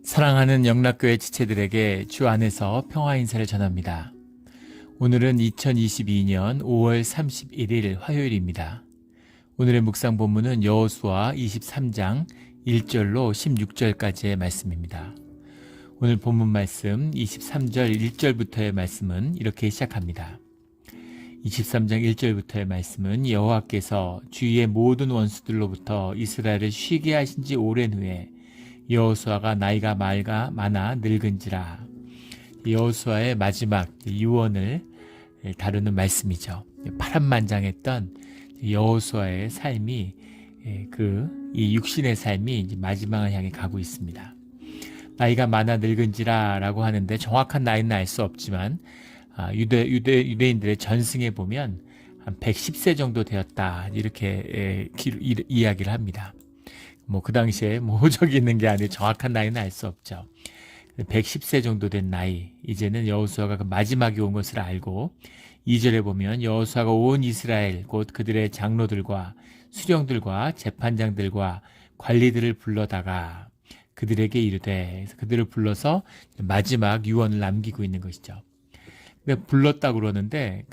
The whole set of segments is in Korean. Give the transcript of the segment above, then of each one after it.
사랑하는 영락교회 지체들에게 주 안에서 평화 인사를 전합니다. 오늘은 2022년 5월 31일 화요일입니다. 오늘의 묵상 본문은 여호수아 23장 1절로 16절까지의 말씀입니다. 오늘 본문 말씀 23절 1절부터의 말씀은 이렇게 시작합니다. 23장 1절부터의 말씀은 여호와께서 주위의 모든 원수들로부터 이스라엘을 쉬게 하신 지 오랜 후에 여호수아가 나이가 많아 늙은지라. 여호수아의 마지막 유언을 다루는 말씀이죠. 파란만장했던 여호수아의 삶이 이 육신의 삶이 이제 마지막을 향해 가고 있습니다. 나이가 많아 늙은지라라고 하는데 정확한 나이는 알 수 없지만 유대인들의 전승에 보면 한 110세 정도 되었다 이렇게 이야기를 합니다. 그 당시에 적이 있는 게 아니라 정확한 나이는 알 수 없죠. 110세 정도 된 나이, 이제는 여호수아가 그 마지막이 온 것을 알고 2절에 보면 여호수아가 온 이스라엘 곧 그들의 장로들과 수령들과 재판장들과 관리들을 불러다가 그들에게 이르되, 그들을 불러서 마지막 유언을 남기고 있는 것이죠. 근데 불렀다고 그러는데,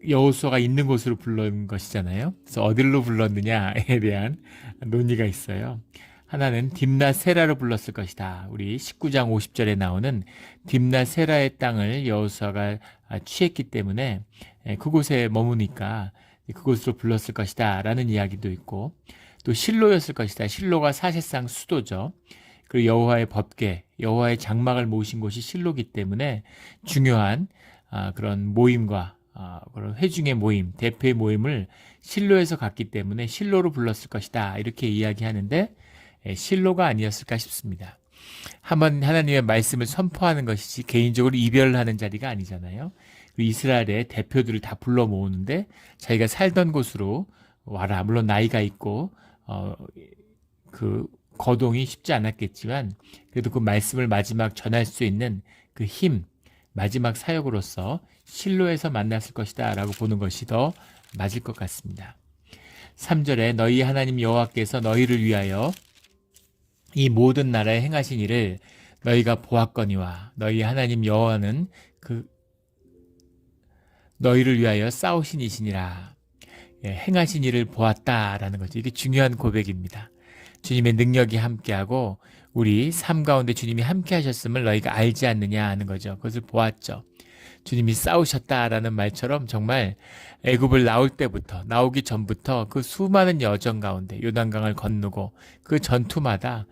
여호수아가 있는 곳으로 불른 것이잖아요. 그래서 어디로 불렀느냐에 대한 논의가 있어요. 하나는 딥나세라로 불렀을 것이다. 우리 19장 50절에 나오는 딥나세라의 땅을 여호수아가 취했기 때문에 그곳에 머무니까 그곳으로 불렀을 것이다 라는 이야기도 있고, 또 실로였을 것이다. 실로가 사실상 수도죠. 그리고 여호와의 법궤, 여호와의 장막을 모신 곳이 실로기 때문에 중요한 그런 모임과 그런 회중의 모임, 대표의 모임을 실로에서 갔기 때문에 실로로 불렀을 것이다 이렇게 이야기하는데, 실로가 아니었을까 싶습니다. 한번 하나님의 말씀을 선포하는 것이지 개인적으로 이별을 하는 자리가 아니잖아요. 이스라엘의 대표들을 다 불러 모으는데 자기가 살던 곳으로 와라. 물론 나이가 있고 그 거동이 쉽지 않았겠지만 그래도 그 말씀을 마지막 전할 수 있는 그 힘, 마지막 사역으로서 실로에서 만났을 것이다 라고 보는 것이 더 맞을 것 같습니다. 3절에 너희 하나님 여호와께서 너희를 위하여 이 모든 나라에 행하신 일을 너희가 보았거니와 너희 하나님 여호와는 너희를 위하여 싸우신 이시니라. 행하신 일을 보았다라는 거죠. 이게 중요한 고백입니다. 주님의 능력이 함께하고 우리 삶 가운데 주님이 함께 하셨음을 너희가 알지 않느냐 하는 거죠. 그것을 보았죠. 주님이 싸우셨다라는 말처럼 정말 애굽을 나오기 전부터 그 수많은 여정 가운데 요단강을 건너고 그 전투마다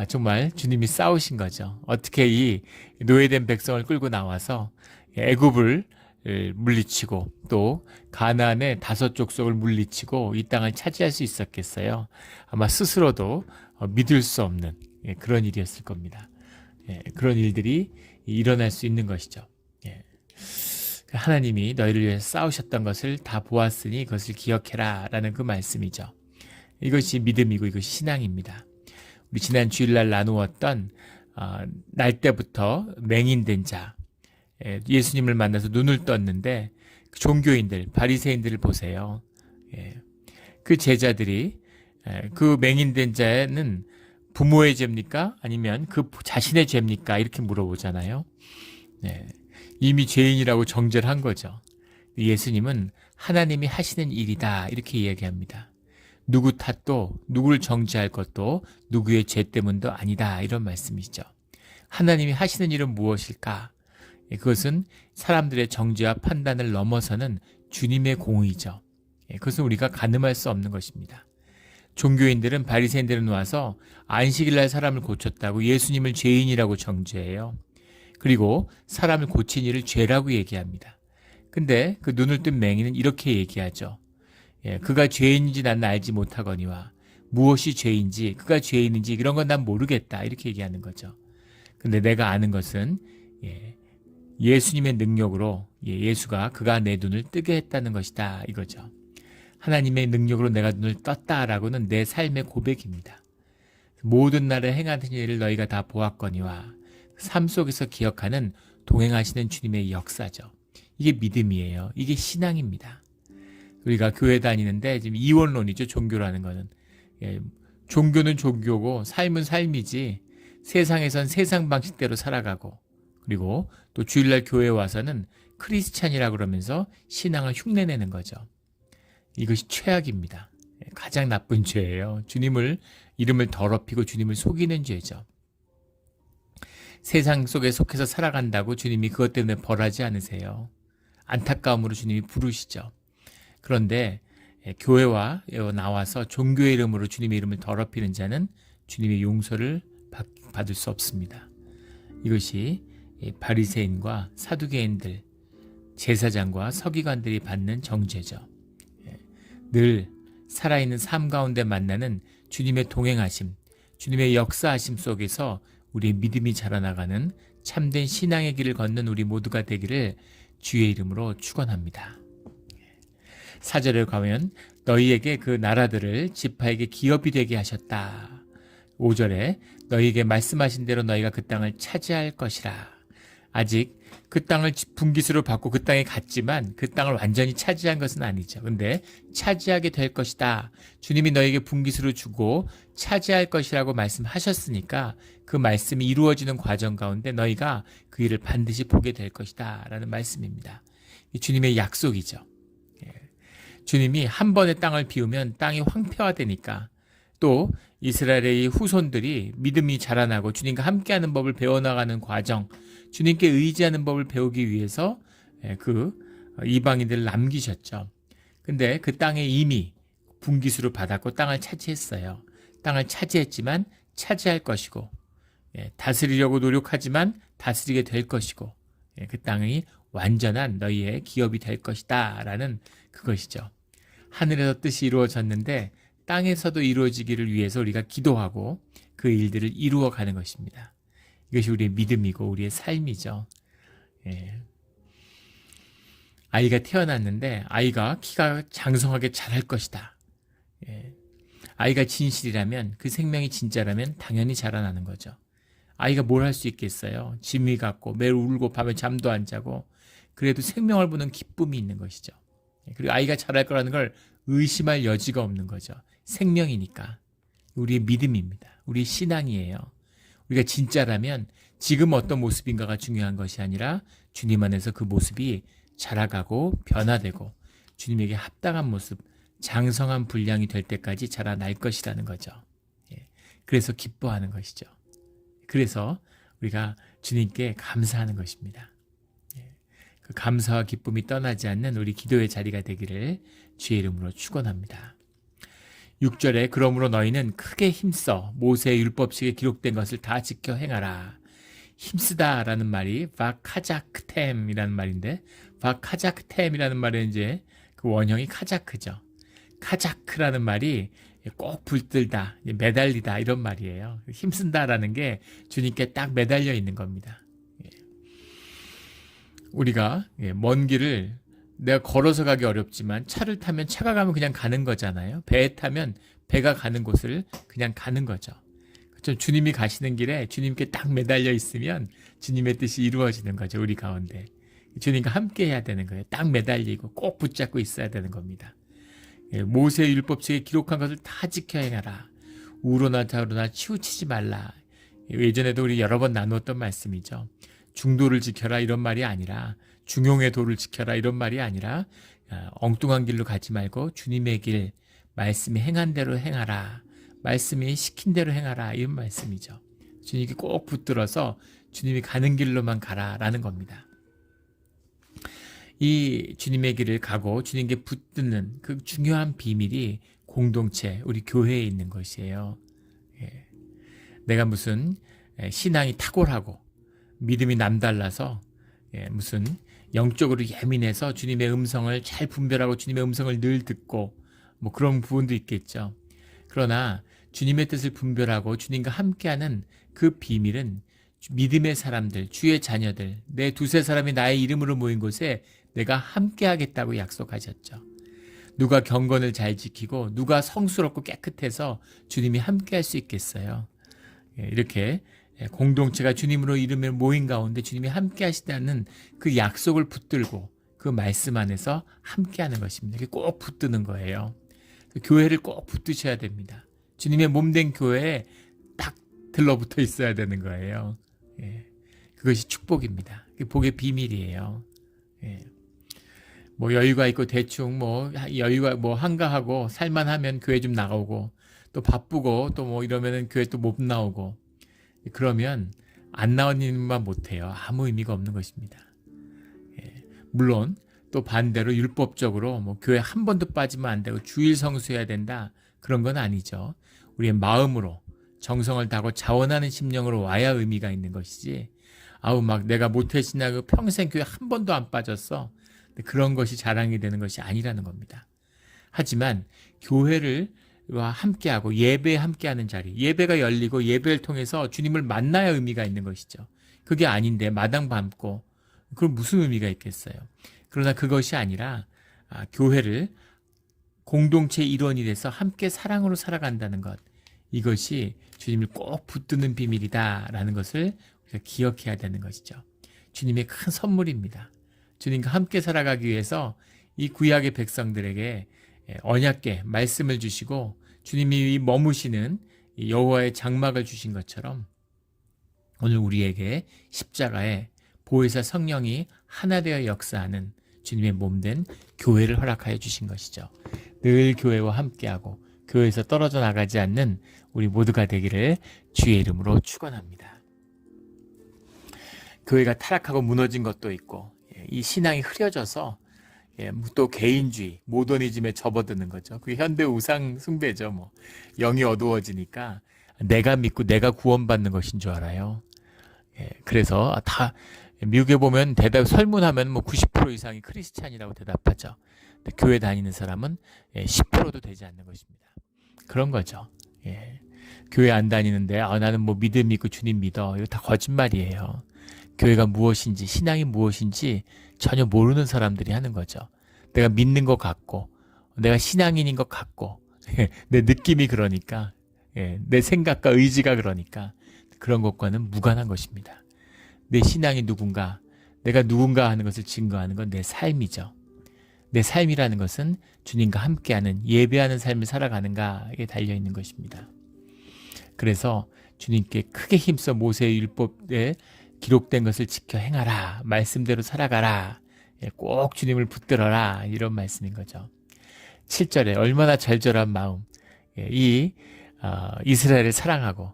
정말 주님이 싸우신 거죠. 어떻게 이 노예된 백성을 끌고 나와서 애굽을 물리치고 또 가나안의 5족속을 물리치고 이 땅을 차지할 수 있었겠어요. 아마 스스로도 믿을 수 없는 그런 일이었을 겁니다. 그런 일들이 일어날 수 있는 것이죠. 하나님이 너희를 위해서 싸우셨던 것을 다 보았으니 그것을 기억해라 라는 그 말씀이죠. 이것이 믿음이고 이것이 신앙입니다. 우리 지난 주일날 나누었던 날 때부터 맹인된 자, 예수님을 만나서 눈을 떴는데 그 종교인들, 바리새인들을 보세요. 그 제자들이 그 맹인된 자는 부모의 죄입니까? 아니면 그 자신의 죄입니까? 이렇게 물어보잖아요. 이미 죄인이라고 정죄를 한 거죠. 예수님은 하나님이 하시는 일이다 이렇게 이야기합니다. 누구 탓도 누구를 정죄할 것도 누구의 죄 때문도 아니다 이런 말씀이죠. 하나님이 하시는 일은 무엇일까? 그것은 사람들의 정죄와 판단을 넘어서는 주님의 공의죠. 그것은 우리가 가늠할 수 없는 것입니다. 종교인들은 바리새인들은 와서 안식일날 사람을 고쳤다고 예수님을 죄인이라고 정죄해요. 그리고 사람을 고친 일을 죄라고 얘기합니다. 근데 그 눈을 뜬 맹인은 이렇게 얘기하죠. 그가 죄인인지 난 알지 못하거니와 무엇이 죄인지 그가 죄인인지 이런 건 난 모르겠다 이렇게 얘기하는 거죠. 근데 내가 아는 것은 예수님의 능력으로 예수가 그가 내 눈을 뜨게 했다는 것이다 이거죠. 하나님의 능력으로 내가 눈을 떴다라고는 내 삶의 고백입니다. 모든 날에 행하는 일을 너희가 다 보았거니와 삶 속에서 기억하는 동행하시는 주님의 역사죠. 이게 믿음이에요. 이게 신앙입니다. 우리가 교회 다니는데 지금 이원론이죠. 종교라는 거는. 종교는 종교고 삶은 삶이지 세상에선 세상 방식대로 살아가고, 그리고 또 주일날 교회에 와서는 크리스찬이라 그러면서 신앙을 흉내내는 거죠. 이것이 최악입니다. 가장 나쁜 죄예요. 주님을 이름을 더럽히고 주님을 속이는 죄죠. 세상 속에 속해서 살아간다고 주님이 그것 때문에 벌하지 않으세요. 안타까움으로 주님이 부르시죠. 그런데 교회와 나와서 종교의 이름으로 주님의 이름을 더럽히는 자는 주님의 용서를 받을 수 없습니다. 이것이 바리새인과 사두개인들, 제사장과 서기관들이 받는 정죄죠. 늘 살아있는 삶 가운데 만나는 주님의 동행하심, 주님의 역사하심 속에서 우리의 믿음이 자라나가는 참된 신앙의 길을 걷는 우리 모두가 되기를 주의 이름으로 축원합니다. 4절에 가면 너희에게 그 나라들을 지파에게 기업이 되게 하셨다. 5절에 너희에게 말씀하신 대로 너희가 그 땅을 차지할 것이라. 아직 그 땅을 분깃으로 받고 그 땅에 갔지만 그 땅을 완전히 차지한 것은 아니죠. 근데 차지하게 될 것이다. 주님이 너에게 분깃으로 주고 차지할 것이라고 말씀하셨으니까 그 말씀이 이루어지는 과정 가운데 너희가 그 일을 반드시 보게 될 것이다 라는 말씀입니다. 이 주님의 약속이죠. 주님이 한 번의 땅을 비우면 땅이 황폐화되니까, 또 이스라엘의 후손들이 믿음이 자라나고 주님과 함께하는 법을 배워나가는 과정, 주님께 의지하는 법을 배우기 위해서 그 이방인들을 남기셨죠. 근데 그 땅에 이미 분깃으로 받았고 땅을 차지했어요. 땅을 차지했지만 차지할 것이고, 다스리려고 노력하지만 다스리게 될 것이고, 그 땅이 완전한 너희의 기업이 될 것이다 라는 그것이죠. 하늘에서 뜻이 이루어졌는데 땅에서도 이루어지기를 위해서 우리가 기도하고 그 일들을 이루어가는 것입니다. 이것이 우리의 믿음이고 우리의 삶이죠. 아이가 태어났는데 아이가 키가 장성하게 자랄 것이다. 아이가 진실이라면, 그 생명이 진짜라면 당연히 자라나는 거죠. 아이가 뭘 할 수 있겠어요? 짐이 같고 매일 울고 밤에 잠도 안 자고, 그래도 생명을 보는 기쁨이 있는 것이죠. 그리고 아이가 자랄 거라는 걸 의심할 여지가 없는 거죠. 생명이니까. 우리의 믿음입니다. 우리의 신앙이에요. 우리가 진짜라면 지금 어떤 모습인가가 중요한 것이 아니라 주님 안에서 그 모습이 자라가고 변화되고 주님에게 합당한 모습, 장성한 분량이 될 때까지 자라날 것이라는 거죠. 그래서 기뻐하는 것이죠. 그래서 우리가 주님께 감사하는 것입니다. 그 감사와 기쁨이 떠나지 않는 우리 기도의 자리가 되기를 주의 이름으로 축원합니다. 6절에 그러므로 너희는 크게 힘써 모세의 율법식에 기록된 것을 다 지켜 행하라. 힘쓰다라는 말이 바카자크템이라는 말인데, 바카자크템이라는 말은 이제 그 원형이 카자크죠. 카자크라는 말이 꼭 붙들다, 매달리다 이런 말이에요. 힘쓴다라는 게 주님께 딱 매달려 있는 겁니다. 우리가 먼 길을 내가 걸어서 가기 어렵지만 차를 타면 차가 가면 그냥 가는 거잖아요. 배에 타면 배가 가는 곳을 그냥 가는 거죠. 그렇죠? 주님이 가시는 길에 주님께 딱 매달려 있으면 주님의 뜻이 이루어지는 거죠. 우리 가운데. 주님과 함께 해야 되는 거예요. 딱 매달리고 꼭 붙잡고 있어야 되는 겁니다. 모세의 율법책에 기록한 것을 다 지켜 행하라. 우로나 좌로나 치우치지 말라. 예전에도 우리 여러 번 나누었던 말씀이죠. 중도를 지켜라 이런 말이 아니라, 중용의 도를 지켜라 이런 말이 아니라, 엉뚱한 길로 가지 말고 주님의 길, 말씀이 행한 대로 행하라, 말씀이 시킨 대로 행하라 이런 말씀이죠. 주님께 꼭 붙들어서 주님이 가는 길로만 가라라는 겁니다. 이 주님의 길을 가고 주님께 붙드는 그 중요한 비밀이 공동체, 우리 교회에 있는 것이에요. 내가 무슨 신앙이 탁월하고 믿음이 남달라서 무슨 영적으로 예민해서 주님의 음성을 잘 분별하고 주님의 음성을 늘 듣고 뭐 그런 부분도 있겠죠. 그러나 주님의 뜻을 분별하고 주님과 함께하는 그 비밀은 믿음의 사람들, 주의 자녀들, 내 두세 사람이 나의 이름으로 모인 곳에 내가 함께하겠다고 약속하셨죠. 누가 경건을 잘 지키고 누가 성스럽고 깨끗해서 주님이 함께할 수 있겠어요. 이렇게 공동체가 주님으로 이름에 모인 가운데 주님이 함께 하시다는 그 약속을 붙들고 그 말씀 안에서 함께 하는 것입니다. 이게 꼭 붙드는 거예요. 교회를 꼭 붙드셔야 됩니다. 주님의 몸된 교회에 딱 들러붙어 있어야 되는 거예요. 예. 그것이 축복입니다. 그게 복의 비밀이에요. 예. 뭐 여유가 있고 대충 뭐 여유가 뭐 한가하고 살만하면 교회 좀 나오고 또 바쁘고 또 뭐 이러면은 교회 또 못 나오고 그러면 안 나오는 일만 못해요. 아무 의미가 없는 것입니다. 예. 물론 또 반대로 율법적으로 뭐 교회 한 번도 빠지면 안 되고 주일 성수해야 된다 그런 건 아니죠. 우리의 마음으로 정성을 다하고 자원하는 심령으로 와야 의미가 있는 것이지 아우 막 내가 모태신앙 평생 교회 한 번도 안 빠졌어 그런 것이 자랑이 되는 것이 아니라는 겁니다. 하지만 교회를 함께하고 예배에 함께하는 자리, 예배가 열리고 예배를 통해서 주님을 만나야 의미가 있는 것이죠. 그게 아닌데 마당 밟고 그럼 무슨 의미가 있겠어요. 그러나 그것이 아니라 교회를 공동체 일원이 돼서 함께 사랑으로 살아간다는 것, 이것이 주님을 꼭 붙드는 비밀이다라는 것을 우리가 기억해야 되는 것이죠. 주님의 큰 선물입니다. 주님과 함께 살아가기 위해서 이 구약의 백성들에게 언약궤 말씀을 주시고 주님이 머무시는 여호와의 장막을 주신 것처럼 오늘 우리에게 십자가에 보혜사 성령이 하나 되어 역사하는 주님의 몸된 교회를 허락하여 주신 것이죠. 늘 교회와 함께하고 교회에서 떨어져 나가지 않는 우리 모두가 되기를 주의 이름으로 축원합니다. 교회가 타락하고 무너진 것도 있고 이 신앙이 흐려져서 또 개인주의, 모더니즘에 접어드는 거죠. 그게 현대 우상 숭배죠. 뭐 영이 어두워지니까 내가 믿고 내가 구원받는 것인 줄 알아요. 그래서 다 미국에 보면 대답 설문하면 뭐 90% 이상이 크리스찬이라고 대답하죠. 근데 교회 다니는 사람은 10%도 되지 않는 것입니다. 그런 거죠. 교회 안 다니는데 나는 뭐 믿음 믿고 주님 믿어. 이거 다 거짓말이에요. 교회가 무엇인지 신앙이 무엇인지 전혀 모르는 사람들이 하는 거죠. 내가 믿는 것 같고 내가 신앙인인 것 같고 내 느낌이 그러니까 내 생각과 의지가 그러니까 그런 것과는 무관한 것입니다. 내 신앙이 누군가 내가 누군가 하는 것을 증거하는 건 내 삶이죠. 내 삶이라는 것은 주님과 함께하는 예배하는 삶을 살아가는가에 달려있는 것입니다. 그래서 주님께 크게 힘써 모세의 율법에 기록된 것을 지켜 행하라. 말씀대로 살아가라. 꼭 주님을 붙들어라. 이런 말씀인 거죠. 7절에 얼마나 절절한 마음. 이스라엘을 사랑하고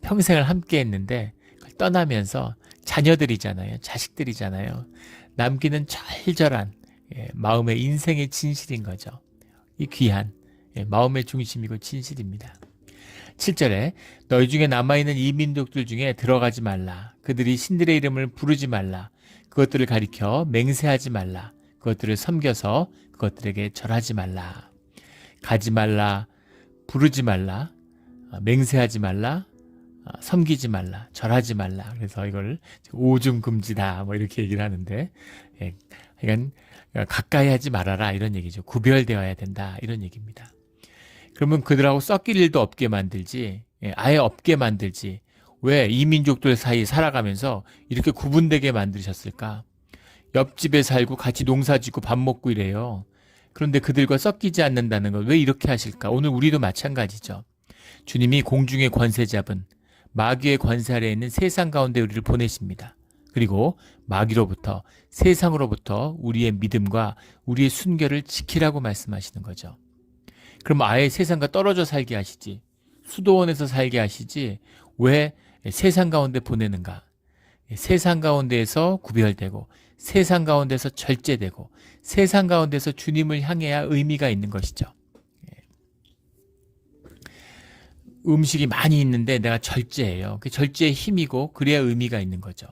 평생을 함께 했는데 떠나면서 자녀들이잖아요. 자식들이잖아요. 남기는 절절한 마음의 인생의 진실인 거죠. 이 귀한 마음의 중심이고 진실입니다. 7절에 너희 중에 남아있는 이 민족들 중에 들어가지 말라. 그들이 신들의 이름을 부르지 말라. 그것들을 가리켜 맹세하지 말라. 그것들을 섬겨서 그것들에게 절하지 말라. 가지 말라. 부르지 말라. 맹세하지 말라. 섬기지 말라. 절하지 말라. 그래서 이걸 오중 금지다 뭐 이렇게 얘기를 하는데 그러니까 가까이 하지 말아라 이런 얘기죠. 구별되어야 된다 이런 얘기입니다. 그러면 그들하고 섞일 일도 없게 만들지 아예 없게 만들지 왜 이 민족들 사이 살아가면서 이렇게 구분되게 만드셨을까? 옆집에 살고 같이 농사짓고 밥 먹고 이래요. 그런데 그들과 섞이지 않는다는 걸 왜 이렇게 하실까? 오늘 우리도 마찬가지죠. 주님이 공중의 권세 잡은 마귀의 권세 아래에 있는 세상 가운데 우리를 보내십니다. 그리고 마귀로부터 세상으로부터 우리의 믿음과 우리의 순결을 지키라고 말씀하시는 거죠. 그럼 아예 세상과 떨어져 살게 하시지 수도원에서 살게 하시지 왜 세상 가운데 보내는가? 세상 가운데에서 구별되고 세상 가운데서 절제되고 세상 가운데서 주님을 향해야 의미가 있는 것이죠. 음식이 많이 있는데 내가 절제해요. 그 절제의 힘이고 그래야 의미가 있는 거죠.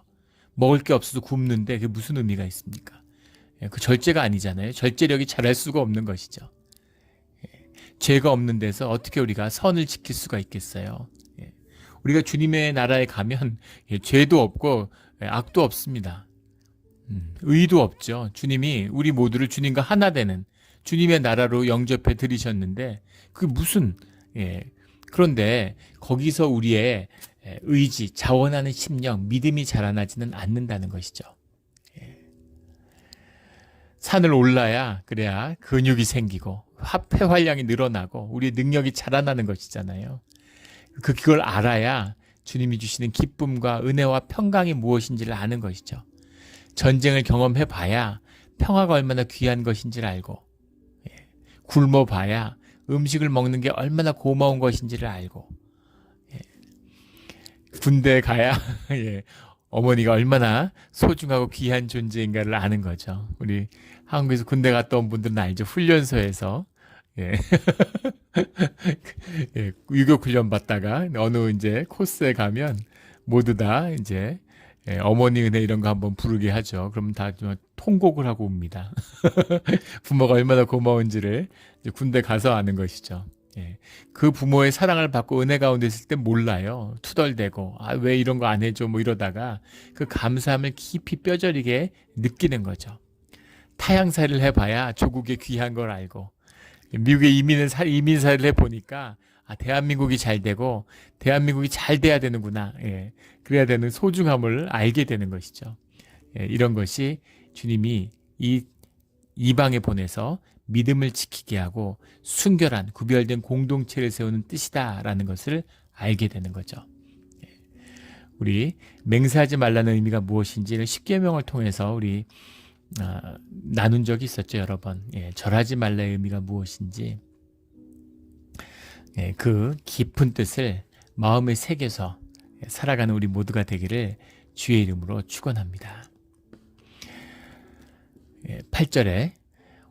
먹을 게 없어도 굶는데 그게 무슨 의미가 있습니까? 그 절제가 아니잖아요. 절제력이 잘할 수가 없는 것이죠. 죄가 없는 데서 어떻게 우리가 선을 지킬 수가 있겠어요? 우리가 주님의 나라에 가면 죄도 없고 악도 없습니다. 의도 없죠. 주님이 우리 모두를 주님과 하나 되는 주님의 나라로 영접해 드리셨는데 그게 무슨 그런데 거기서 우리의 의지, 자원하는 심령, 믿음이 자라나지는 않는다는 것이죠. 산을 올라야 그래야 근육이 생기고 폐활량이 늘어나고 우리의 능력이 자라나는 것이잖아요. 그걸 알아야 주님이 주시는 기쁨과 은혜와 평강이 무엇인지를 아는 것이죠. 전쟁을 경험해 봐야 평화가 얼마나 귀한 것인지를 알고, 굶어 봐야 음식을 먹는 게 얼마나 고마운 것인지를 알고, 군대에 가야 어머니가 얼마나 소중하고 귀한 존재인가를 아는 거죠. 우리 한국에서 군대 갔다 온 분들은 알죠. 훈련소에서 유교 훈련 받다가 어느 이제 코스에 가면 모두 다 이제 어머니 은혜 이런 거 한번 부르게 하죠. 그러면 다 통곡을 하고 옵니다. 부모가 얼마나 고마운지를 이제 군대 가서 아는 것이죠. 그 부모의 사랑을 받고 은혜 가운데 있을 때 몰라요. 투덜대고 왜 이런 거 안 해줘 뭐 이러다가 그 감사함을 깊이 뼈저리게 느끼는 거죠. 타향살이를 해봐야 조국의 귀한 걸 알고, 미국에 이민사를 해보니까 대한민국이 잘 되고 대한민국이 잘 돼야 되는구나. 그래야 되는 소중함을 알게 되는 것이죠. 이런 것이 주님이 이 이방에 보내서 믿음을 지키게 하고 순결한 구별된 공동체를 세우는 뜻이다라는 것을 알게 되는 거죠. 우리 맹세하지 말라는 의미가 무엇인지를 십계명을 통해서 우리 나눈 적이 있었죠, 여러 번. 절하지 말라의 의미가 무엇인지 그 깊은 뜻을 마음에 새겨서 살아가는 우리 모두가 되기를 주의 이름으로 축원합니다. 8절에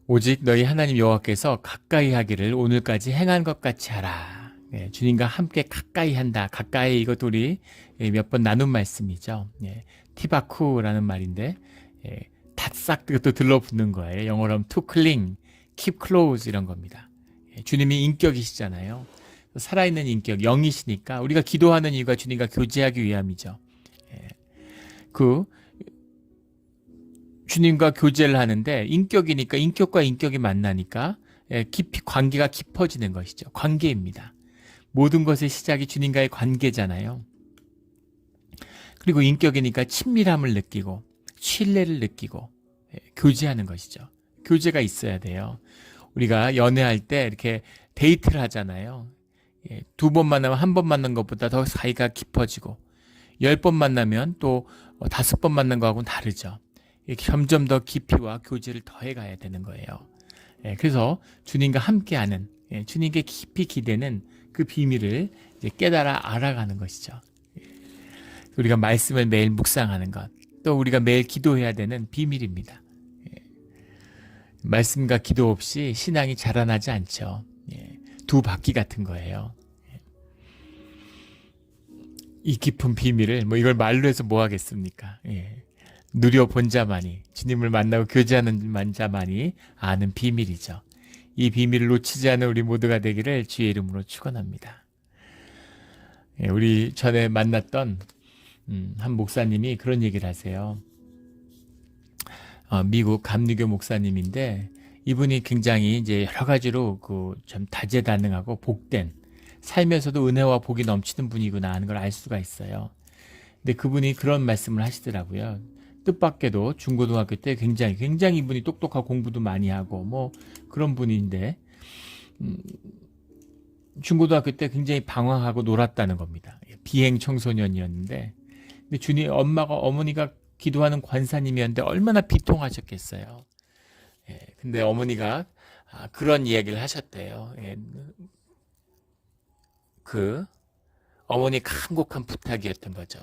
오직 너희 하나님 여호와께서 가까이 하기를 오늘까지 행한 것 같이 하라. 주님과 함께 가까이 한다. 가까이, 이것도 우리 몇 번 나눈 말씀이죠. 티바쿠라는 말인데 닷싹 그것도 들러붙는 거예요. 영어로 하면 to cling, keep close 이런 겁니다. 주님이 인격이시잖아요. 살아있는 인격, 영이시니까 우리가 기도하는 이유가 주님과 교제하기 위함이죠. 주님과 교제를 하는데 인격이니까 인격과 인격이 만나니까 깊이 관계가 깊어지는 것이죠. 관계입니다. 모든 것의 시작이 주님과의 관계잖아요. 그리고 인격이니까 친밀함을 느끼고 신뢰를 느끼고 교제하는 것이죠. 교제가 있어야 돼요. 우리가 연애할 때 이렇게 데이트를 하잖아요. 2번 만나면 1번 만난 것보다 더 사이가 깊어지고 10번 만나면 또 5번 만난 거하고는 다르죠. 점점 더 깊이와 교제를 더해가야 되는 거예요. 그래서 주님과 함께하는, 주님께 깊이 기대는 그 비밀을 이제 깨달아 알아가는 것이죠. 우리가 말씀을 매일 묵상하는 것, 또 우리가 매일 기도해야 되는 비밀입니다. 말씀과 기도 없이 신앙이 자라나지 않죠. 두 바퀴 같은 거예요. 이 깊은 비밀을 이걸 말로 해서 뭐 하겠습니까? 누려본 자만이, 주님을 만나고 교제하는 자만이 아는 비밀이죠. 이 비밀을 놓치지 않은 우리 모두가 되기를 주의 이름으로 축원합니다. 우리 전에 만났던 한 목사님이 그런 얘기를 하세요. 미국 감리교 목사님인데 이분이 굉장히 이제 여러 가지로 좀 다재다능하고 복된, 살면서도 은혜와 복이 넘치는 분이구나 하는 걸 알 수가 있어요. 근데 그분이 그런 말씀을 하시더라고요. 뜻밖에도 중고등학교 때 굉장히 이분이 똑똑하고 공부도 많이 하고 그런 분인데 중고등학교 때 굉장히 방황하고 놀았다는 겁니다. 비행 청소년이었는데 근데 어머니가 기도하는 관사님이었는데 얼마나 비통하셨겠어요. 근데 어머니가 그런 이야기를 하셨대요. 어머니 간곡한 부탁이었던 거죠.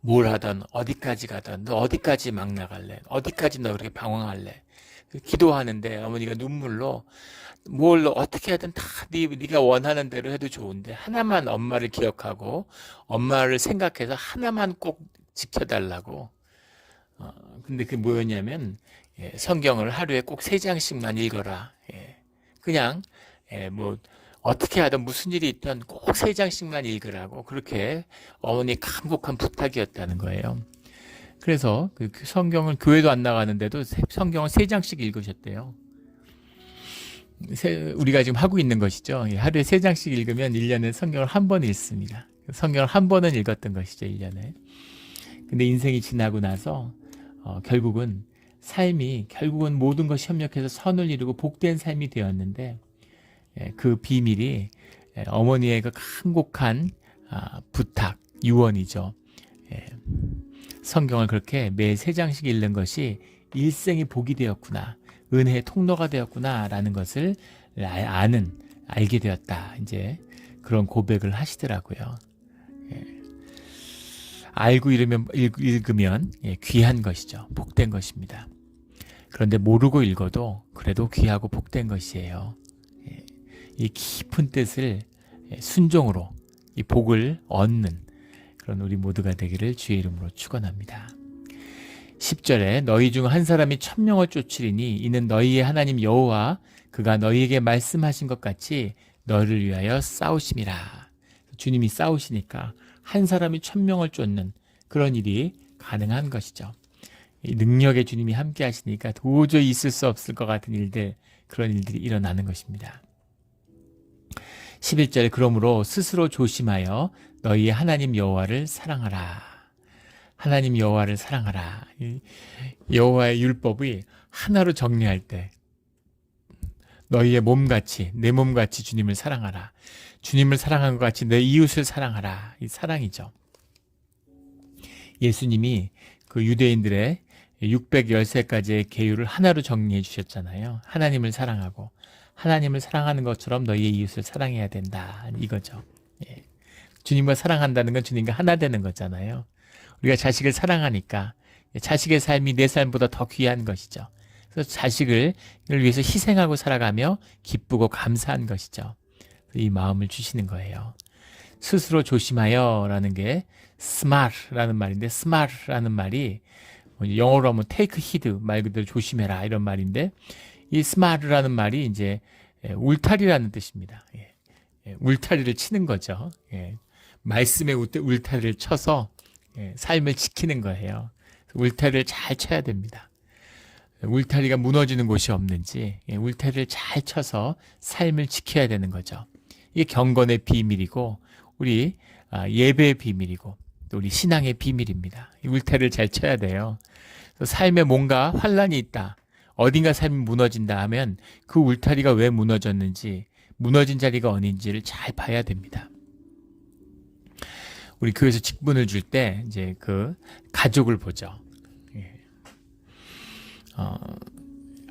뭘 하든 어디까지 가든 너 어디까지 막 나갈래? 어디까지 너 그렇게 방황할래? 기도하는데 어머니가 눈물로 뭘 어떻게 하든 다 네가 원하는 대로 해도 좋은데 하나만 엄마를 기억하고 엄마를 생각해서 하나만 꼭 지켜달라고. 근데 그게 뭐였냐면 성경을 하루에 꼭 3장씩만 읽어라. 그냥 어떻게 하든 무슨 일이 있든 꼭 3장씩만 읽으라고 그렇게 어머니 간곡한 부탁이었다는 거예요. 그래서 그 성경을 교회도 안 나가는데도 성경을 3장씩 읽으셨대요. 우리가 지금 하고 있는 것이죠. 하루에 3장씩 읽으면 1년에 성경을 한 번 읽습니다. 성경을 한 번은 읽었던 것이죠, 1년에. 근데 인생이 지나고 나서 결국은 모든 것이 협력해서 선을 이루고 복된 삶이 되었는데 그 비밀이 어머니의 그 간곡한 부탁, 유언이죠. 예. 성경을 그렇게 매 3장씩 읽는 것이 일생의 복이 되었구나, 은혜의 통로가 되었구나 라는 것을 알게 되었다. 이제 그런 고백을 하시더라고요. 예. 알고 읽으면 귀한 것이죠. 복된 것입니다. 그런데 모르고 읽어도 그래도 귀하고 복된 것이에요. 예. 이 깊은 뜻을 순종으로 이 복을 얻는 그런 우리 모두가 되기를 주의 이름으로 축원합니다. 10절에 너희 중 한 사람이 1000명을 쫓으리니 이는 너희의 하나님 여호와 그가 너희에게 말씀하신 것 같이 너희를 위하여 싸우심이라. 주님이 싸우시니까 한 사람이 1000명을 쫓는 그런 일이 가능한 것이죠. 이 능력의 주님이 함께 하시니까 도저히 있을 수 없을 것 같은 일들, 그런 일들이 일어나는 것입니다. 11절에 그러므로 스스로 조심하여 너희의 하나님 여호와를 사랑하라. 하나님 여호와를 사랑하라. 여호와의 율법이 하나로 정리할 때 너희의 몸같이, 내 몸같이 주님을 사랑하라. 주님을 사랑한 것 같이 내 이웃을 사랑하라. 이 사랑이죠. 예수님이 그 유대인들의 613가지의 계율을 하나로 정리해 주셨잖아요. 하나님을 사랑하고 하나님을 사랑하는 것처럼 너희의 이웃을 사랑해야 된다. 이거죠. 예. 주님과 사랑한다는 건 주님과 하나 되는 거잖아요. 우리가 자식을 사랑하니까 자식의 삶이 내 삶보다 더 귀한 것이죠. 그래서 자식을 위해서 희생하고 살아가며 기쁘고 감사한 것이죠. 이 마음을 주시는 거예요. 스스로 조심하여 라는 게 smart라는 말인데, smart라는 말이 영어로 하면 take heed, 말 그대로 조심해라 이런 말인데, 이 smart라는 말이 이제 울타리라는 뜻입니다. 울타리를 치는 거죠. 말씀의 울타리를 쳐서 삶을 지키는 거예요. 울타리를 잘 쳐야 됩니다. 울타리가 무너지는 곳이 없는지 울타리를 잘 쳐서 삶을 지켜야 되는 거죠. 이게 경건의 비밀이고 우리 예배의 비밀이고 또 우리 신앙의 비밀입니다. 이 울타리를 잘 쳐야 돼요. 삶에 뭔가 환란이 있다, 어딘가 삶이 무너진다 하면 그 울타리가 왜 무너졌는지, 무너진 자리가 어딘지를 잘 봐야 됩니다. 우리 교회에서 직분을 줄 때 이제 그 가족을 보죠.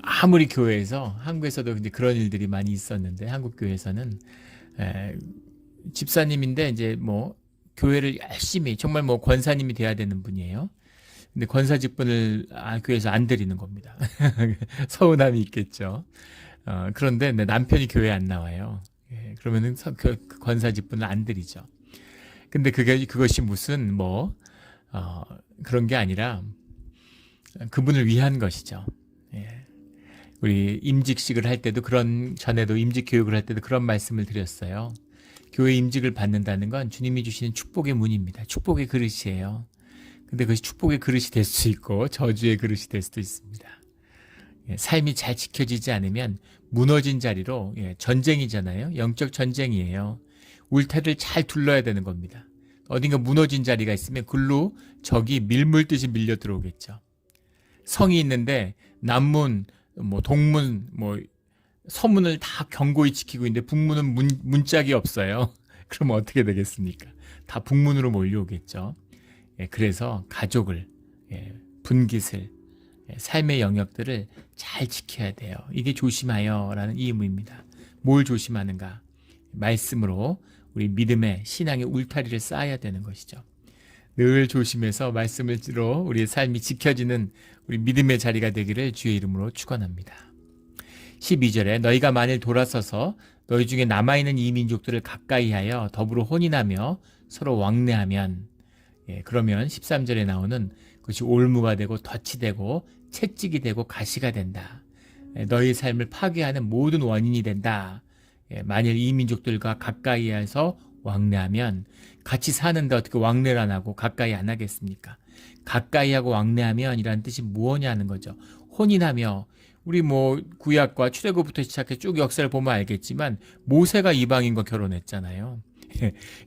아무리 교회에서, 한국에서도 이제 그런 일들이 많이 있었는데, 한국 교회에서는 집사님인데 이제 뭐 교회를 열심히, 정말 뭐 권사님이 돼야 되는 분이에요. 근데 권사 직분을 교회에서 안 드리는 겁니다. 서운함이 있겠죠. 그런데 남편이 교회에 안 나와요. 그러면은 권사 직분을 안 드리죠. 근데 그것이 무슨 그런 게 아니라 그분을 위한 것이죠. 우리 임직식을 할 때도 전에도 임직 교육을 할 때도 그런 말씀을 드렸어요. 교회 임직을 받는다는 건 주님이 주시는 축복의 문입니다. 축복의 그릇이에요. 근데 그것이 축복의 그릇이 될 수 있고 저주의 그릇이 될 수도 있습니다. 삶이 잘 지켜지지 않으면 무너진 자리로, 전쟁이잖아요. 영적 전쟁이에요. 울타리를 잘 둘러야 되는 겁니다. 어딘가 무너진 자리가 있으면 글로 적이 밀물듯이 밀려 들어오겠죠. 성이 있는데 남문, 동문, 서문을 다 견고히 지키고 있는데 북문은 문짝이 없어요. 그러면 어떻게 되겠습니까? 다 북문으로 몰려오겠죠. 그래서 가족을, 분깃을, 삶의 영역들을 잘 지켜야 돼요. 이게 조심하여 라는 의미입니다. 뭘 조심하는가? 말씀으로 우리 믿음의 신앙의 울타리를 쌓아야 되는 것이죠. 늘 조심해서 말씀을 들어 우리의 삶이 지켜지는 우리 믿음의 자리가 되기를 주의 이름으로 축원합니다. 12절에 너희가 만일 돌아서서 너희 중에 남아있는 이 민족들을 가까이하여 더불어 혼인하며 서로 왕래하면, 그러면 13절에 나오는 그것이 올무가 되고 덫이 되고 채찍이 되고 가시가 된다. 너희 삶을 파괴하는 모든 원인이 된다. 만일 이 민족들과 가까이해서 왕래하면, 같이 사는데 어떻게 왕래를 안 하고 가까이 안 하겠습니까? 가까이하고 왕래하면 이라는 뜻이 무엇이냐는 거죠. 혼인하며, 우리 구약과 출애굽부터 시작해 쭉 역사를 보면 알겠지만 모세가 이방인과 결혼했잖아요.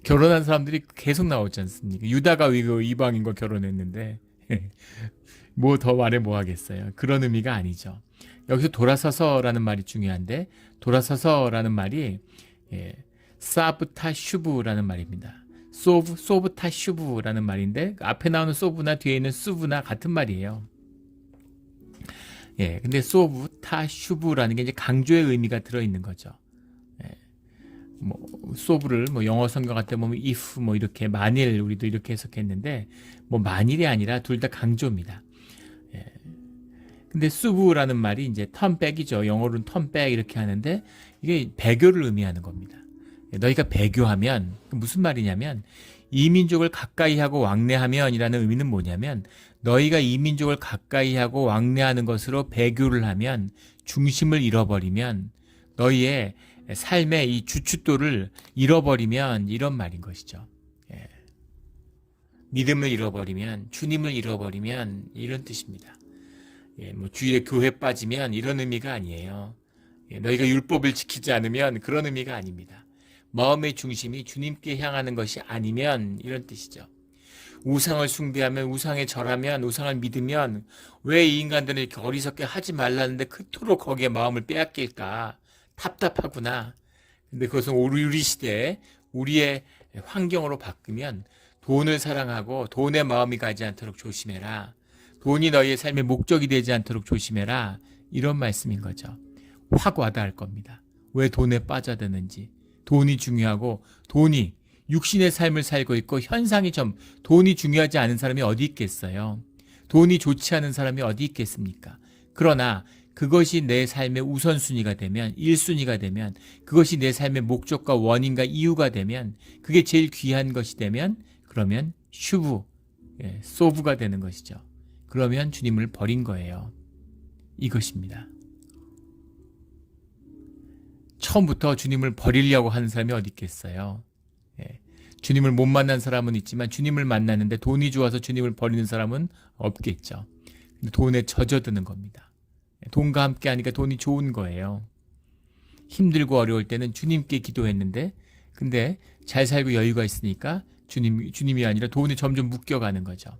결혼한 사람들이 계속 나오지 않습니까? 유다가 이방인과 결혼했는데 뭐 더 말해 뭐 하겠어요. 그런 의미가 아니죠. 여기서 돌아서서라는 말이 중요한데, 돌아서서라는 말이 사브타 슈브라는 말입니다. 소브타 슈브라는 말인데 앞에 나오는 소브나 뒤에 있는 수브나 같은 말이에요. 예, 근데 소브타 슈브라는 게 이제 강조의 의미가 들어있는 거죠. 예, 뭐 소브를 뭐 영어 성경 같은 데 보면 if 뭐 이렇게 만일 우리도 이렇게 해석했는데 뭐 만일이 아니라 둘 다 강조입니다. 예. 근데 수브라는 말이 이제 턴백이죠. 영어로는 턴백 이렇게 하는데 이게 배교를 의미하는 겁니다. 너희가 배교하면 무슨 말이냐면 이 민족을 가까이 하고 왕래하면이라는 의미는 뭐냐면 너희가 이 민족을 가까이 하고 왕래하는 것으로 배교를 하면 중심을 잃어버리면 너희의 삶의 이 주춧돌을 잃어버리면 이런 말인 것이죠. 예. 믿음을 잃어버리면 주님을 잃어버리면 이런 뜻입니다. 예, 뭐 주일에 교회 빠지면 이런 의미가 아니에요. 예, 너희가 율법을 지키지 않으면 그런 의미가 아닙니다. 마음의 중심이 주님께 향하는 것이 아니면 이런 뜻이죠. 우상을 숭배하면 우상에 절하면 우상을 믿으면 왜 이 인간들은 이렇게 어리석게 하지 말라는데 그토록 거기에 마음을 빼앗길까 답답하구나. 근데 그것은 우리 시대에 우리의 환경으로 바꾸면 돈을 사랑하고 돈에 마음이 가지 않도록 조심해라. 돈이 너희의 삶의 목적이 되지 않도록 조심해라. 이런 말씀인 거죠. 확 와닿을 겁니다. 왜 돈에 빠져드는지. 돈이 중요하고 돈이 육신의 삶을 살고 있고 현상이 돈이 중요하지 않은 사람이 어디 있겠어요. 돈이 좋지 않은 사람이 어디 있겠습니까? 그러나 그것이 내 삶의 우선순위가 되면 1순위가 되면 그것이 내 삶의 목적과 원인과 이유가 되면 그게 제일 귀한 것이 되면 그러면 슈브, 소브가 되는 것이죠. 그러면 주님을 버린 거예요. 이것입니다. 처음부터 주님을 버리려고 하는 사람이 어디 있겠어요. 예. 주님을 못 만난 사람은 있지만 주님을 만나는데 돈이 좋아서 주님을 버리는 사람은 없겠죠. 근데 돈에 젖어드는 겁니다. 돈과 함께 하니까 돈이 좋은 거예요. 힘들고 어려울 때는 주님께 기도했는데 근데 잘 살고 여유가 있으니까 주님이 아니라 돈이 점점 묶여가는 거죠.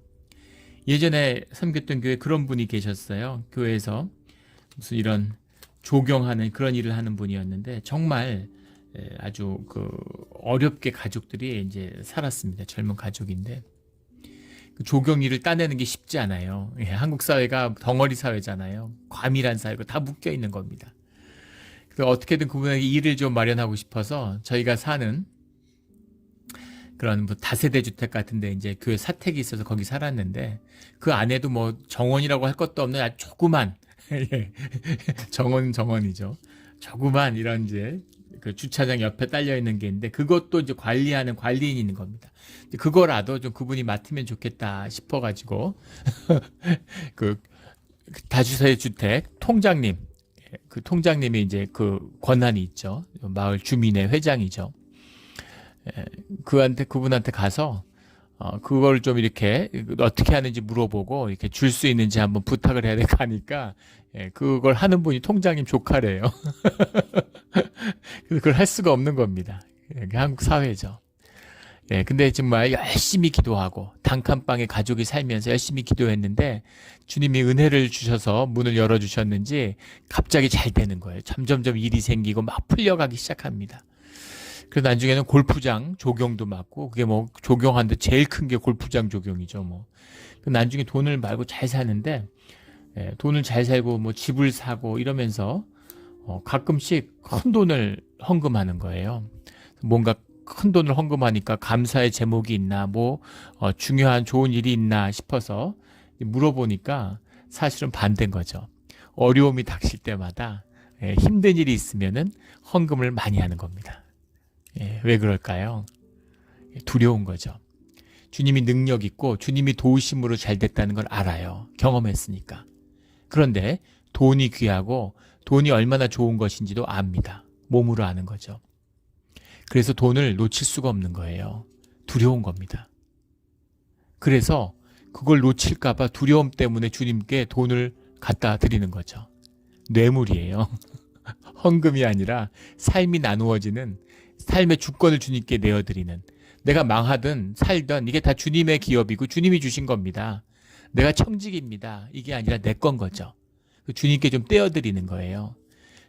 예전에 섬겼던 교회에 그런 분이 계셨어요. 교회에서 무슨 이런 조경하는 그런 일을 하는 분이었는데 정말 아주 어렵게 가족들이 이제 살았습니다. 젊은 가족인데 그 조경 일을 따내는 게 쉽지 않아요. 예, 한국 사회가 덩어리 사회잖아요. 과밀한 사회고 다 묶여 있는 겁니다. 그래서 어떻게든 그분에게 일을 좀 마련하고 싶어서 저희가 사는 그런 뭐 다세대 주택 같은데 이제 교회 사택이 있어서 거기 살았는데 그 안에도 뭐 정원이라고 할 것도 없는 아주 조그만 정원이죠. 조그만 이런 이제 그 주차장 옆에 딸려 있는 게 있는데 그것도 이제 관리하는 관리인이 있는 겁니다. 그거라도 좀 그분이 맡으면 좋겠다 싶어가지고 그 다주세 주택 통장님, 그 통장님이 이제 그 권한이 있죠. 마을 주민의 회장이죠. 그분한테 가서 그걸 좀 이렇게 어떻게 하는지 물어보고 이렇게 줄 수 있는지 한번 부탁을 해야 될까 하니까 그걸 하는 분이 통장님 조카래요. 그걸 할 수가 없는 겁니다. 한국 사회죠. 근데 정말 열심히 기도하고 단칸방에 가족이 살면서 열심히 기도했는데 주님이 은혜를 주셔서 문을 열어주셨는지 갑자기 잘 되는 거예요. 점점점 일이 생기고 막 풀려가기 시작합니다. 그래서 나중에는 골프장 조경도 맡고 그게 뭐 조경하는데 제일 큰 게 골프장 조경이죠. 뭐 나중에 돈을 말고 잘 사는데 돈을 잘 살고 뭐 집을 사고 이러면서 가끔씩 큰 돈을 헌금하는 거예요. 뭔가 큰 돈을 헌금하니까 감사의 제목이 있나 뭐 중요한 좋은 일이 있나 싶어서 물어보니까 사실은 반대인 거죠. 어려움이 닥칠 때마다 힘든 일이 있으면은 헌금을 많이 하는 겁니다. 왜 그럴까요? 두려운 거죠. 주님이 능력 있고 주님이 도우심으로 잘 됐다는 걸 알아요. 경험했으니까. 그런데 돈이 귀하고 돈이 얼마나 좋은 것인지도 압니다. 몸으로 아는 거죠. 그래서 돈을 놓칠 수가 없는 거예요. 두려운 겁니다. 그래서 그걸 놓칠까 봐 두려움 때문에 주님께 돈을 갖다 드리는 거죠. 뇌물이에요. 헌금이 아니라 삶이 나누어지는 삶의 주권을 주님께 내어드리는, 내가 망하든 살든 이게 다 주님의 기업이고 주님이 주신 겁니다. 내가 청직입니다. 이게 아니라 내 건 거죠. 주님께 좀 떼어드리는 거예요.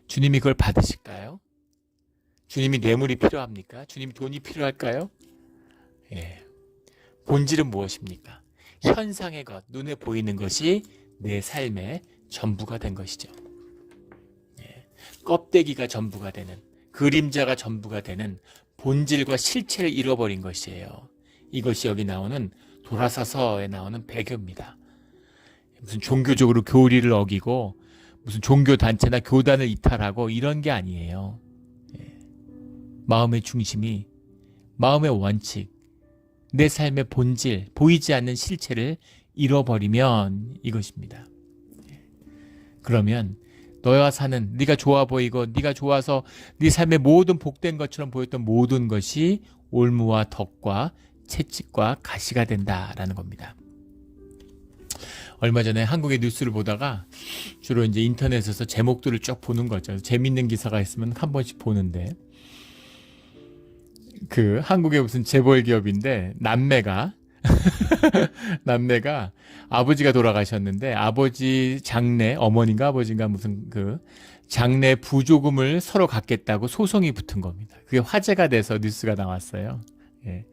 주님이 그걸 받으실까요? 주님이 뇌물이 필요합니까? 주님이 돈이 필요할까요? 예. 본질은 무엇입니까? 현상의 것, 눈에 보이는 것이 내 삶의 전부가 된 것이죠. 예. 껍데기가 전부가 되는, 그림자가 전부가 되는 본질과 실체를 잃어버린 것이에요. 이것이 여기 나오는 돌아서서에 나오는 배교입니다. 무슨 종교적으로 교리를 어기고 무슨 종교단체나 교단을 이탈하고 이런 게 아니에요. 예. 마음의 중심이, 마음의 원칙, 내 삶의 본질, 보이지 않는 실체를 잃어버리면 이것입니다. 예. 그러면 너와 사는, 네가 좋아 보이고 네가 좋아서 네 삶의 모든 복된 것처럼 보였던 모든 것이 올무와 덕과 채찍과 가시가 된다라는 겁니다. 얼마 전에 한국의 뉴스를 보다가 주로 이제 인터넷에서 제목들을 쭉 보는 거죠. 재밌는 기사가 있으면 한 번씩 보는데, 그 한국의 무슨 재벌 기업인데 남매가 아버지가 돌아가셨는데 아버지 장례, 어머니인가 아버지인가 무슨 그 장례 부조금을 서로 갖겠다고 소송이 붙은 겁니다. 그게 화제가 돼서 뉴스가 나왔어요. 예.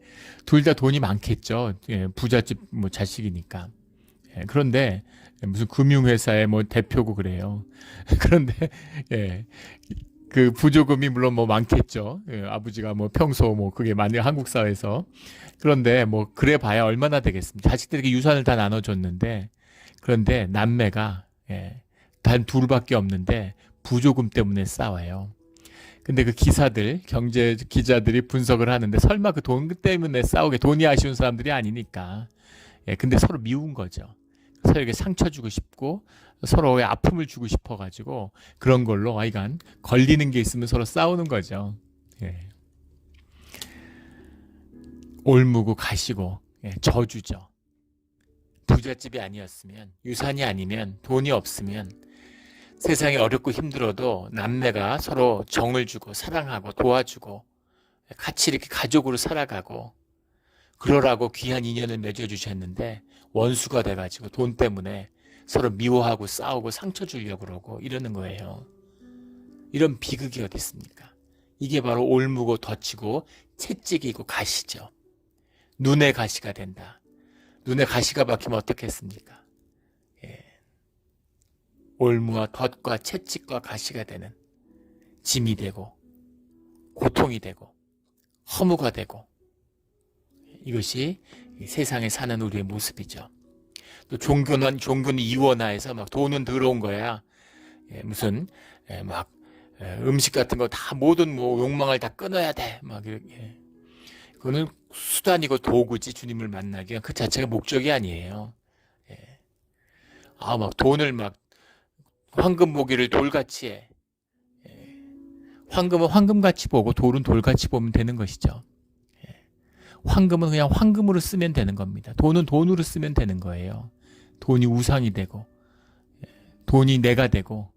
둘 다 돈이 많겠죠. 예. 부잣집 뭐 자식이니까. 예. 그런데 무슨 금융회사의 뭐 대표고 그래요. 그런데 예. 그 부조금이 물론 뭐 많겠죠. 예, 아버지가 뭐 평소 뭐 그게 많이 한국 사회에서. 그런데 뭐 그래 봐야 얼마나 되겠습니까? 자식들에게 유산을 다 나눠줬는데, 그런데 남매가 예, 단 둘밖에 없는데 부조금 때문에 싸워요. 근데 그 기사들, 경제 기자들이 분석을 하는데 설마 그 돈 때문에 싸우게, 돈이 아쉬운 사람들이 아니니까. 예, 근데 서로 미운 거죠. 서로에게 상처 주고 싶고 서로의 아픔을 주고 싶어가지고 그런 걸로 하여간 걸리는 게 있으면 서로 싸우는 거죠. 예. 올무고 가시고 예, 저주죠. 부잣집이 아니었으면, 유산이 아니면, 돈이 없으면 세상이 어렵고 힘들어도 남매가 서로 정을 주고 사랑하고 도와주고 같이 이렇게 가족으로 살아가고 그러라고 귀한 인연을 맺어주셨는데 원수가 돼가지고 돈 때문에 서로 미워하고 싸우고 상처 주려고 그러고 이러는 거예요. 이런 비극이 어디 있습니까? 이게 바로 올무고 덧치고 채찍이고 가시죠. 눈에 가시가 된다. 눈에 가시가 박히면 어떻겠습니까? 예. 올무와 덧과 채찍과 가시가 되는 짐이 되고 고통이 되고 허무가 되고, 이것이 세상에 사는 우리의 모습이죠. 또 종교는 이원화해서 막 돈은 들어온 거야. 예, 무슨 막 음식 같은 거 다 모든 뭐 욕망을 다 끊어야 돼. 막 이렇게. 그거는 수단이고 도구지, 주님을 만나기. 그 자체가 목적이 아니에요. 예. 막 돈을 막 황금 보기를 돌같이 해. 예. 황금은 황금같이 보고 돌은 돌같이 보면 되는 것이죠. 황금은 그냥 황금으로 쓰면 되는 겁니다. 돈은 돈으로 쓰면 되는 거예요. 돈이 우상이 되고, 돈이 내가 되고,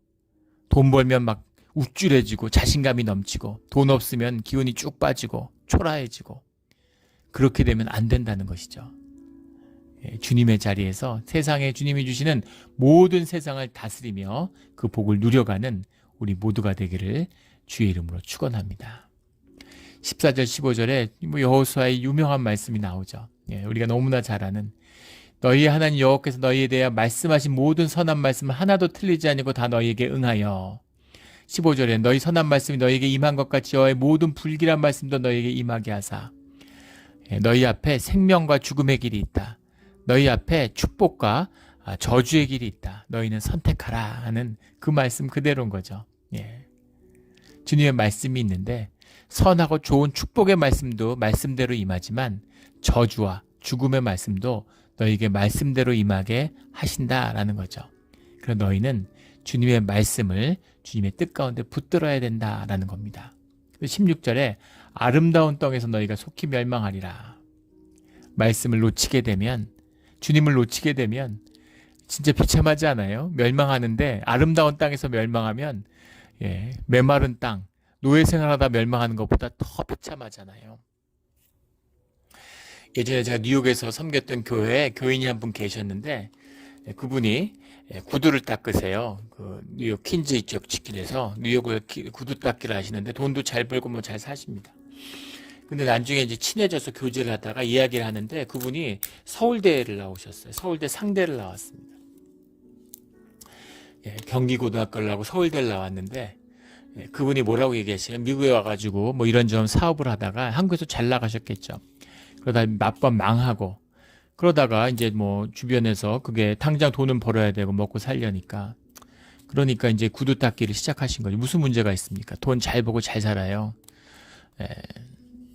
돈 벌면 막 우쭐해지고 자신감이 넘치고, 돈 없으면 기운이 쭉 빠지고 초라해지고, 그렇게 되면 안 된다는 것이죠. 주님의 자리에서 세상에 주님이 주시는 모든 세상을 다스리며 그 복을 누려가는 우리 모두가 되기를 주의 이름으로 축원합니다. 14절 15절에 여호수아의 유명한 말씀이 나오죠. 예, 우리가 너무나 잘 아는, 너희 하나님 여호와께서 너희에 대해 말씀하신 모든 선한 말씀 하나도 틀리지 아니고 다 너희에게 응하여. 15절에 너희 선한 말씀이 너희에게 임한 것 같이 여호와의 모든 불길한 말씀도 너희에게 임하게 하사. 예, 너희 앞에 생명과 죽음의 길이 있다. 너희 앞에 축복과 저주의 길이 있다. 너희는 선택하라 하는 그 말씀 그대로인 거죠. 예. 주님의 말씀이 있는데 선하고 좋은 축복의 말씀도 말씀대로 임하지만 저주와 죽음의 말씀도 너희에게 말씀대로 임하게 하신다라는 거죠. 그래서 너희는 주님의 말씀을 주님의 뜻 가운데 붙들어야 된다라는 겁니다. 16절에 아름다운 땅에서 너희가 속히 멸망하리라. 말씀을 놓치게 되면, 주님을 놓치게 되면 진짜 비참하지 않아요? 멸망하는데 아름다운 땅에서 멸망하면 메마른 땅, 노예 생활하다 멸망하는 것보다 더 비참하잖아요. 예전에 제가 뉴욕에서 섬겼던 교회에 교인이 한 분 계셨는데 그분이 구두를 닦으세요. 그 뉴욕 퀸즈 이쪽 직길에서 뉴욕을 구두 닦기를 하시는데 돈도 잘 벌고 뭐 잘 사십니다. 근데 나중에 이제 친해져서 교제를 하다가 이야기를 하는데 그분이 서울대를 나오셨어요. 서울대 상대를 나왔습니다. 예, 경기고등학교를 나오고 서울대를 나왔는데 예, 그분이 뭐라고 얘기하시냐면 미국에 와가지고 뭐 이런저런 사업을 하다가 한국에서 잘 나가셨겠죠. 그러다 몇 번 망하고 그러다가 이제 뭐 주변에서 그게 당장 돈은 벌어야 되고 먹고 살려니까 그러니까 이제 구두 닦기를 시작하신 거죠. 무슨 문제가 있습니까? 돈 잘 벌고 잘 살아요. 예,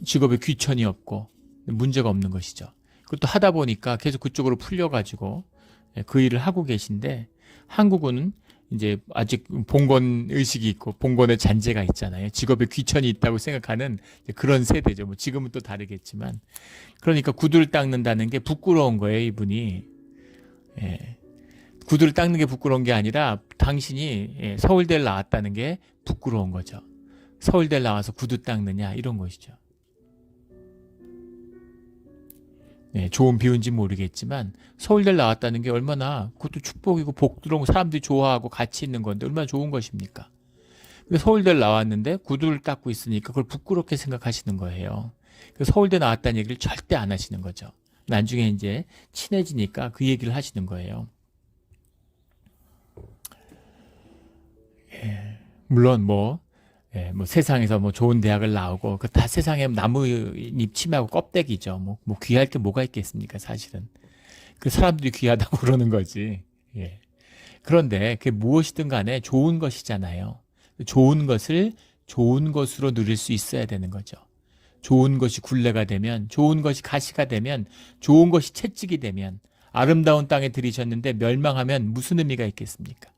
직업에 귀천이 없고 문제가 없는 것이죠. 그것도 하다 보니까 계속 그쪽으로 풀려가지고 예, 그 일을 하고 계신데 한국은 이제 아직 봉건 의식이 있고 봉건의 잔재가 있잖아요. 직업에 귀천이 있다고 생각하는 그런 세대죠. 뭐 지금은 또 다르겠지만 그러니까 구두를 닦는다는 게 부끄러운 거예요. 이분이 예. 구두를 닦는 게 부끄러운 게 아니라 당신이 예, 서울대를 나왔다는 게 부끄러운 거죠. 서울대를 나와서 구두 닦느냐 이런 것이죠. 네, 좋은 비유인지 모르겠지만 서울대를 나왔다는 게 얼마나 그것도 축복이고 복스러운 사람들이 좋아하고 가치 있는 건데 얼마나 좋은 것입니까? 근데 서울대를 나왔는데 구두를 닦고 있으니까 그걸 부끄럽게 생각하시는 거예요. 그래서 서울대 나왔다는 얘기를 절대 안 하시는 거죠. 나중에 이제 친해지니까 그 얘기를 하시는 거예요. 예, 물론 뭐 세상에서 뭐 좋은 대학을 나오고 그 다 세상에 나뭇잎 침하고 껍데기죠. 뭐 귀할 게 뭐가 있겠습니까, 사실은. 그 사람들이 귀하다고 그러는 거지. 예. 그런데 그게 무엇이든 간에 좋은 것이잖아요. 좋은 것을 좋은 것으로 누릴 수 있어야 되는 거죠. 좋은 것이 굴레가 되면, 좋은 것이 가시가 되면, 좋은 것이 채찍이 되면, 아름다운 땅에 들이셨는데 멸망하면 무슨 의미가 있겠습니까?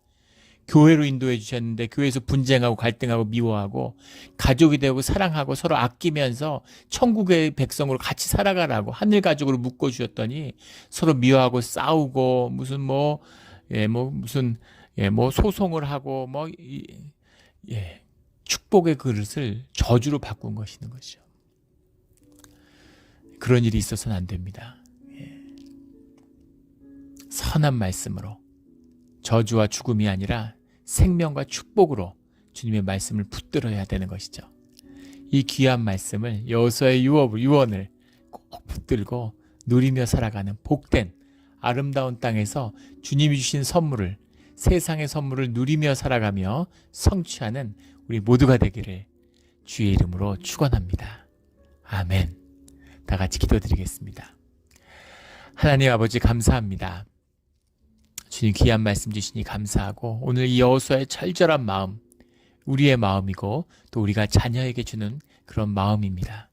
교회로 인도해 주셨는데 교회에서 분쟁하고 갈등하고 미워하고 가족이 되고 사랑하고 서로 아끼면서 천국의 백성으로 같이 살아가라고 하늘 가족으로 묶어 주셨더니 서로 미워하고 싸우고 무슨 무슨 소송을 하고 축복의 그릇을 저주로 바꾼 것이는 것이죠. 그런 일이 있어서는 안 됩니다. 선한 말씀으로 저주와 죽음이 아니라 생명과 축복으로 주님의 말씀을 붙들어야 되는 것이죠. 이 귀한 말씀을 여호수아의 유언을 꼭 붙들고 누리며 살아가는 복된 아름다운 땅에서 주님이 주신 선물을 세상의 선물을 누리며 살아가며 성취하는 우리 모두가 되기를 주의 이름으로 축원합니다. 아멘. 다 같이 기도드리겠습니다. 하나님 아버지 감사합니다. 주님 귀한 말씀 주시니 감사하고 오늘 이 여호수아의 철저한 마음 우리의 마음이고 또 우리가 자녀에게 주는 그런 마음입니다.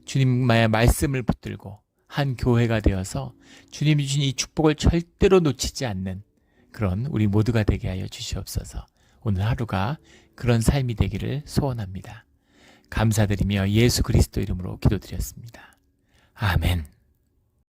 주님의 말씀을 붙들고 한 교회가 되어서 주님이 주신 이 축복을 절대로 놓치지 않는 그런 우리 모두가 되게 하여 주시옵소서. 오늘 하루가 그런 삶이 되기를 소원합니다. 감사드리며 예수 그리스도 이름으로 기도드렸습니다. 아멘.